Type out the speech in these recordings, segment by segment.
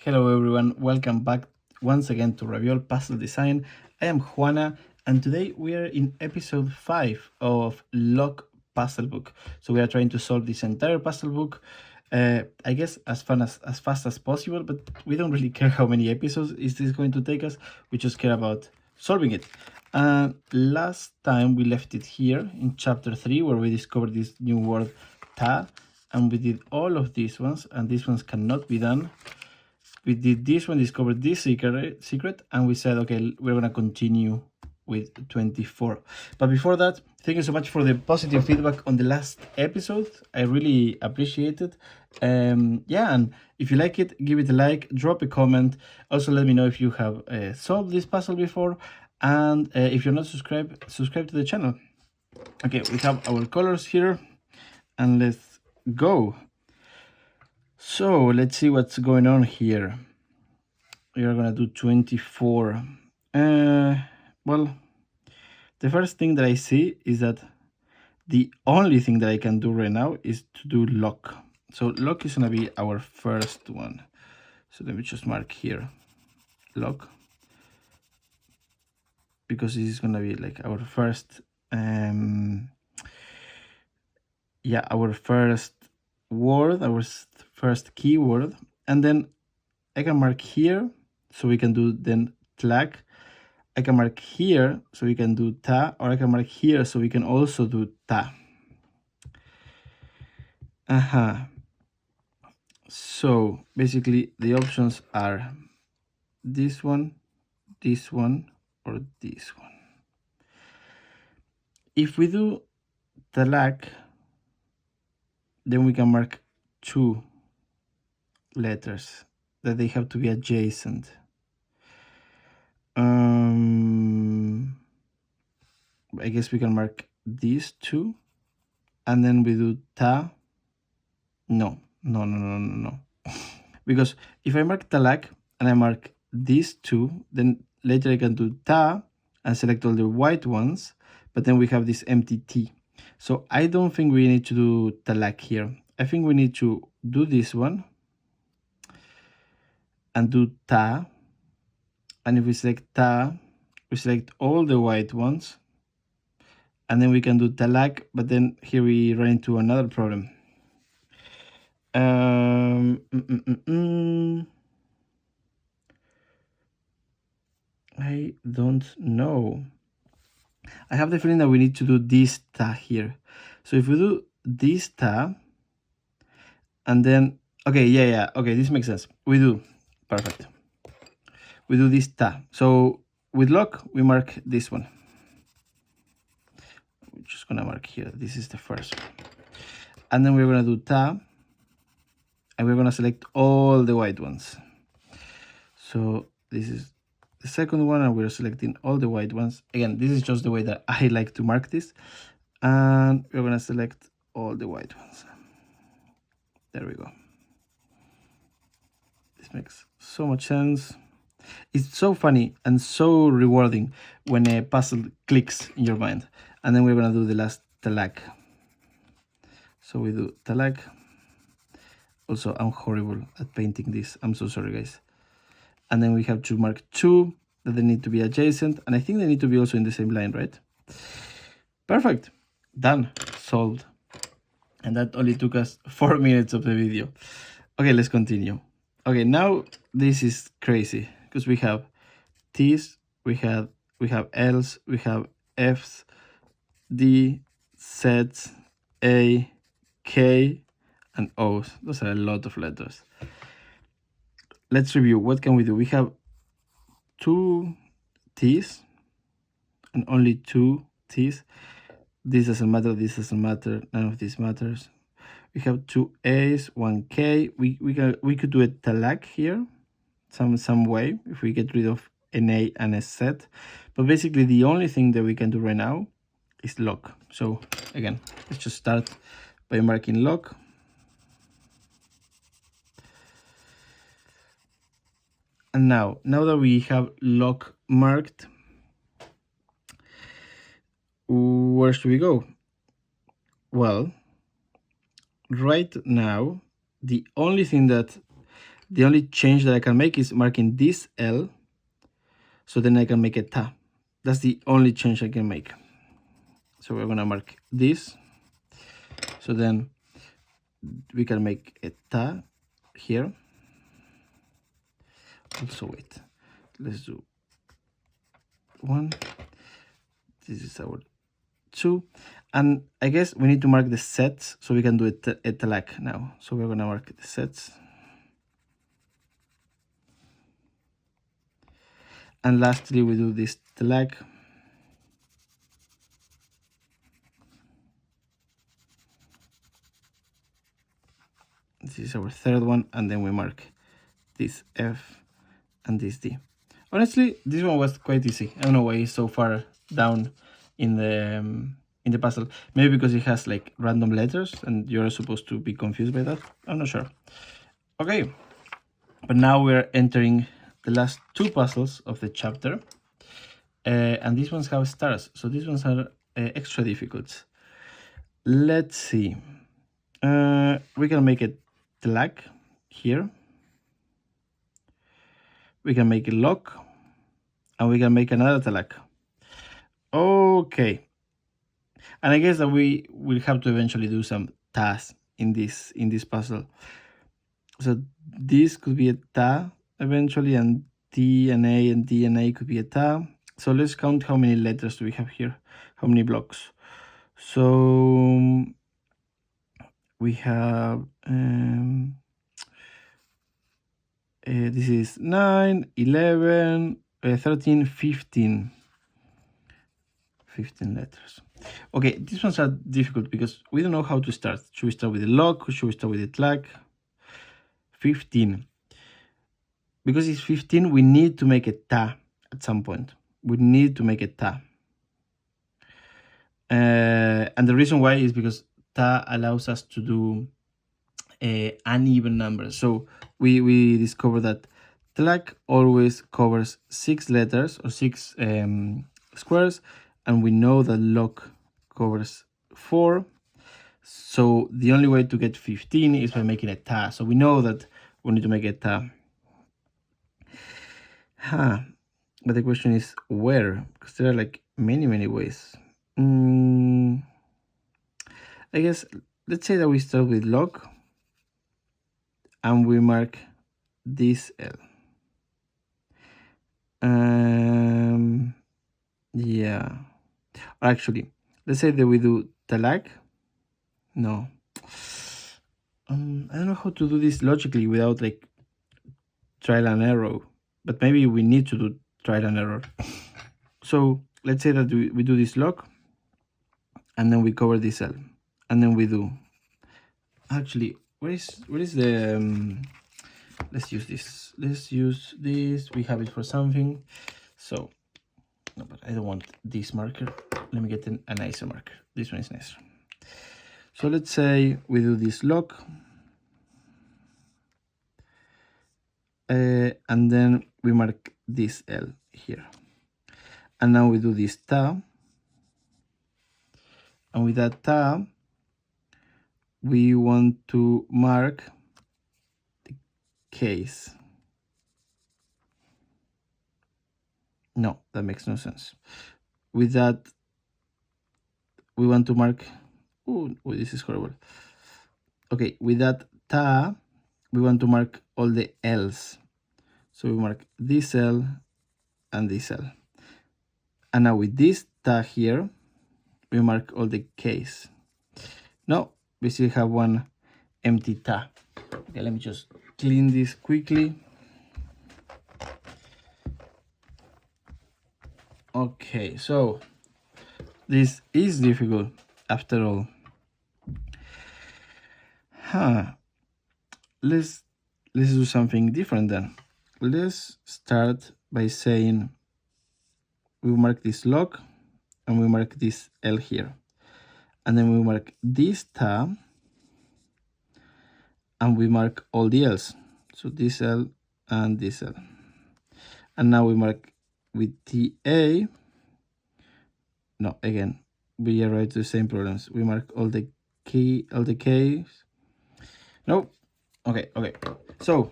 Hello everyone, welcome back once again to LOK Puzzle Design. I am Juana and today we are in episode 5 of LOK Puzzle Book. So we are trying to solve this entire puzzle book, I guess as fast as possible, but we don't really care how many episodes is this going to take us, we just care about solving it. Last time we left it here in chapter 3 where we discovered this new word ta, and we did all of these ones, and these ones cannot be done. We did this one, discovered this secret, and we said, okay, we're gonna continue with 24. But before that, thank you so much for the positive feedback on the last episode. I really appreciate it. Yeah, and if you like it, give it a like, drop a comment. Also, let me know if you have solved this puzzle before, and if you're not subscribed, subscribe to the channel. Okay, we have our colors here, and let's go. So let's see what's going on here. We are gonna do 24. Well, the first thing that I see is that the only thing that I can do right now is to do LOK. So LOK is gonna be our first one. So let me just mark here LOK, because this is gonna be like our first our first word, our first keyword. And then I can mark here so we can do then tlag. I can mark here so we can do ta, or I can mark here so we can also do ta. So basically the options are this one, or this one. If we do tlag, then we can mark two letters that they have to be adjacent. I guess we can mark these two, and then we do ta. No. Because if I mark talag and I mark these two, then later I can do ta and select all the white ones, but then we have this empty t. So I don't think we need to do talag here. I think we need to do this one and do ta. And if we select ta, we select all the white ones, and then we can do talag, but then here we run into another problem. I don't know. I have the feeling that we need to do this ta here. So if we do this ta, and then, okay, okay, this makes sense. We do, perfect. We do this ta. So with LOK, we mark this one. We're just gonna mark here, this is the first one. And then we're gonna do ta, and we're gonna select all the white ones. So this is the second one, and we're selecting all the white ones. Again, this is just the way that I like to mark this. And we're gonna select all the white ones. There we go. This makes so much sense. It's so funny and so rewarding when a puzzle clicks in your mind. And then we're gonna do the last talag. So we do talag. Also, I'm horrible at painting this. I'm so sorry, guys. And then we have to mark two that they need to be adjacent. And I think they need to be also in the same line, right? Perfect. Done. Solved. And that only took us 4 minutes of the video. Okay, let's continue. Okay, now this is crazy because we have T's, we have L's, we have F's, D, Z's, A, K, and O's. Those are a lot of letters. Let's review. What can we do? We have 2 T's and only 2 T's. This doesn't matter, this doesn't matter, none of this matters. We have 2 A's, 1 K. We could do a talag here, some way, if we get rid of an A and a Z. But basically the only thing that we can do right now is LOK. So again, let's just start by marking LOK. And now that we have LOK marked, where should we go? Well, right now, the only thing that The only change that I can make is marking this L, so then I can make a ta. That's the only change I can make. So we're gonna mark this, so then we can make a ta here. Also, wait, let's do 1. This is our 2, and I guess we need to mark the sets, so we can do it a telak now. So we're gonna mark the sets, and lastly we do this telak. This is our third one, and then we mark this F and this D. Honestly, this one was quite easy. I don't know why it's so far down in the puzzle. Maybe because it has like random letters and you're supposed to be confused by that. I'm not sure. Okay, but now we're entering the last 2 puzzles of the chapter. And these ones have stars, so these ones are extra difficult. Let's see. We can make a telak here. We can make a LOK, and we can make another telak. Okay. And I guess that we will have to eventually do some tasks in this puzzle. So this could be a ta eventually, and D and A and D and A could be a ta. So let's count how many letters do we have here, how many blocks. So we have this is 9, 11, 13, 15 letters. Okay, these ones are difficult because we don't know how to start. Should we start with the LOK? Should we start with the TLAC? 15. Because it's 15, we need to make a ta at some point. We need to make a ta. And the reason why is because ta allows us to do uneven numbers. So we discovered that TLAC always covers 6 letters or 6 squares, and we know that LOK covers 4. So the only way to get 15 is by making a ta. So we know that we need to make a ta. But the question is where? Because there are like many ways. I guess let's say that we start with LOK and we mark this L. Yeah. Actually, let's say that we do TLAC. No. I don't know how to do this logically without like trial and error, but maybe we need to do trial and error. So let's say that we do this LOK, and then we cover this L, and then we do. Actually, where is the? Let's use this. Let's use this. We have it for something. So, no, but I don't want this marker. Let me get a nicer marker. This one is nicer. So let's say we do this LOK, and then we mark this L here. And now we do this ta, and with that ta, we want to mark the case. No, that makes no sense. With that, we want to mark, oh, this is horrible. Okay, with that ta, we want to mark all the L's. So we mark this L and this L. And now with this ta here, we mark all the K's. No, we still have one empty ta. Okay, let me just clean this quickly. Okay, so this is difficult after all. Let's do something different then. Let's start by saying we mark this LOK and we mark this L here. And then we mark this ta and we mark all the L's. So this L and this L. And now we mark with TA. No, again, we arrive to the same problems. We mark all the K's. No. Okay. So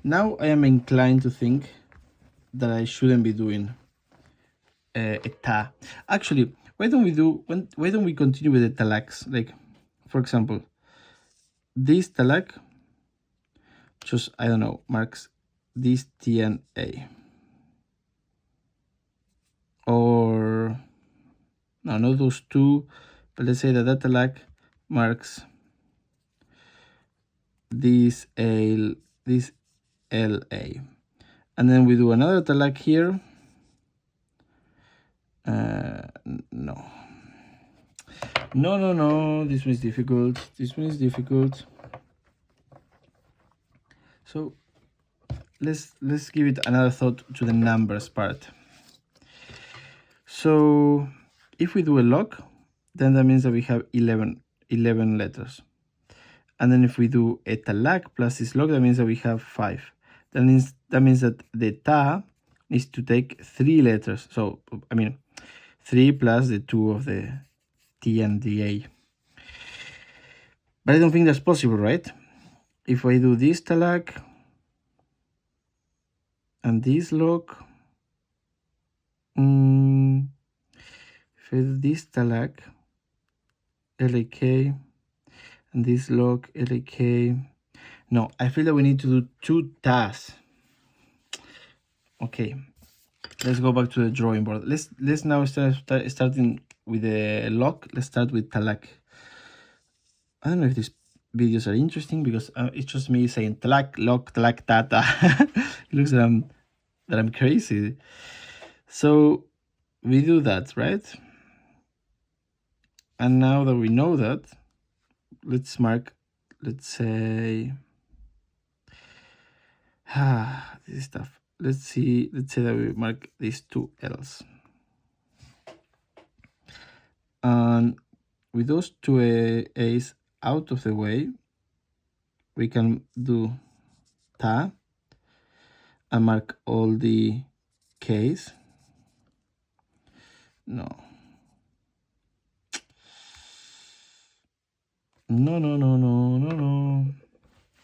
Now I am inclined to think that I shouldn't be doing a ta. Actually, why don't we continue with the talags? Like, for example, this talag just, I don't know, marks this T and A. Or no, not those two, but let's say that that talag marks this LA. And then we do another talag here. No. No, this one is difficult. This one is difficult. So let's give it another thought to the numbers part. So if we do a LOK, then that means that we have 11 letters. And then if we do a talag plus this LOK, that means that we have 5. That means that the ta needs to take 3 letters. So, I mean, 3 plus the 2 of the T and the A. But I don't think that's possible, right? If I do this talag and this LOK, if I do this talag, LAK, and this LOK, LAK, no, I feel that we need to do 2 tas. Okay, let's go back to the drawing board. Let's now starting with the LOK. Let's start with talag. I don't know if these videos are interesting because it's just me saying talag, LOK, talag, tata. It looks that I'm crazy. So we do that, right? And now that we know that, let's mark, let's say, this is tough. Let's say that we mark these 2 L's. And with those 2 A's out of the way, we can do ta and mark all the K's. No.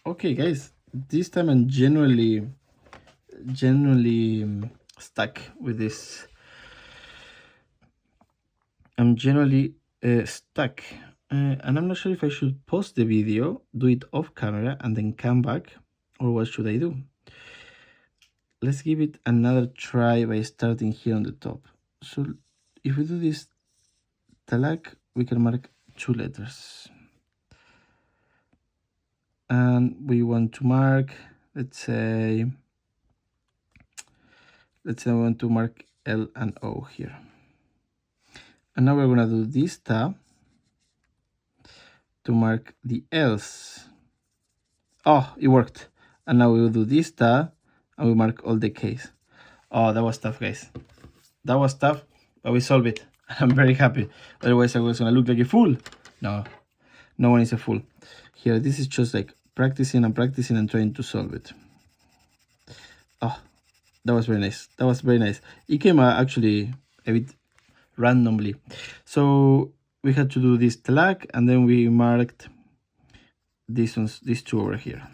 Okay, guys, this time I'm genuinely stuck with this. I'm generally stuck, and I'm not sure if I should pause the video, do it off camera, and then come back, or what should I do? Let's give it another try by starting here on the top. So if we do this talag, we can mark 2 letters. And we want to mark, let's say I want to mark L and O here. And now we're gonna do this tab to mark the L's. Oh, it worked. And now we will do this tab and we mark all the K's. Oh, that was tough, guys. That was tough, but we solved it. I'm very happy. Otherwise I was gonna look like a fool. No, no one is a fool. Here, this is just like practicing and trying to solve it. Oh, that was very nice. That was very nice. It came actually a bit randomly. So we had to do this talag and then we marked these 2 over here.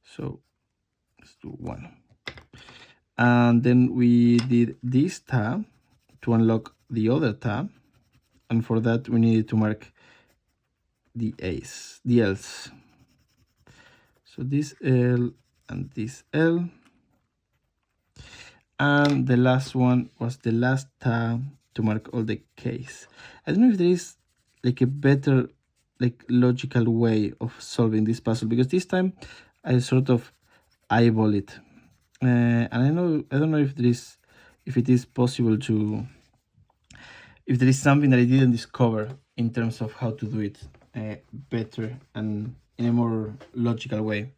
So let's do 1. And then we did this tab to unlock the other tab. And for that, we needed to mark the L's. So this L and this L. And the last one was the last tab to mark all the K's. I don't know if there is like a better logical way of solving this puzzle, because this time I sort of eyeball it. And I don't know if it is possible to, if there is something that I didn't discover in terms of how to do it better and in a more logical way.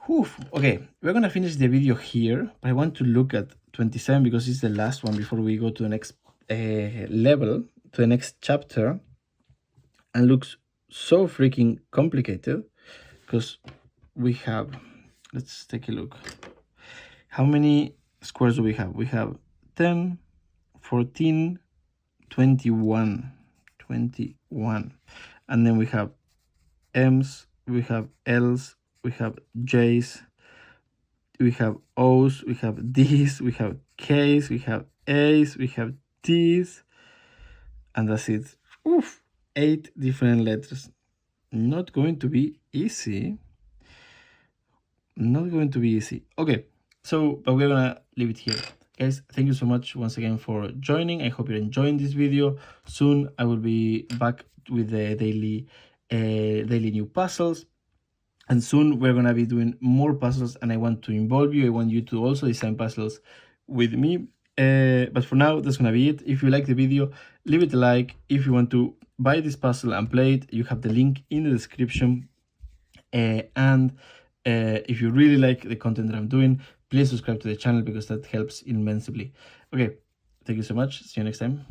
Whew. Okay, we're gonna finish the video here, but I want to look at 27 because it's the last one before we go to the next level, to the next chapter, and looks so freaking complicated because we have, let's take a look. How many squares do we have? We have 10, 14, 21, and then we have M's, we have L's, we have J's, we have O's, we have D's, we have K's, we have A's, we have T's, and that's it. Oof, 8 different letters. Not going to be easy. Not going to be easy. Okay, so, but we're gonna leave it here. Guys, thank you so much once again for joining. I hope you're enjoying this video. Soon I will be back with the daily new puzzles. And soon we're gonna be doing more puzzles, and I want to involve you. I want you to also design puzzles with me. But for now, that's gonna be it. If you like the video, leave it a like. If you want to buy this puzzle and play it, you have the link in the description. If you really like the content that I'm doing, please subscribe to the channel because that helps immensely. Okay, thank you so much. See you next time.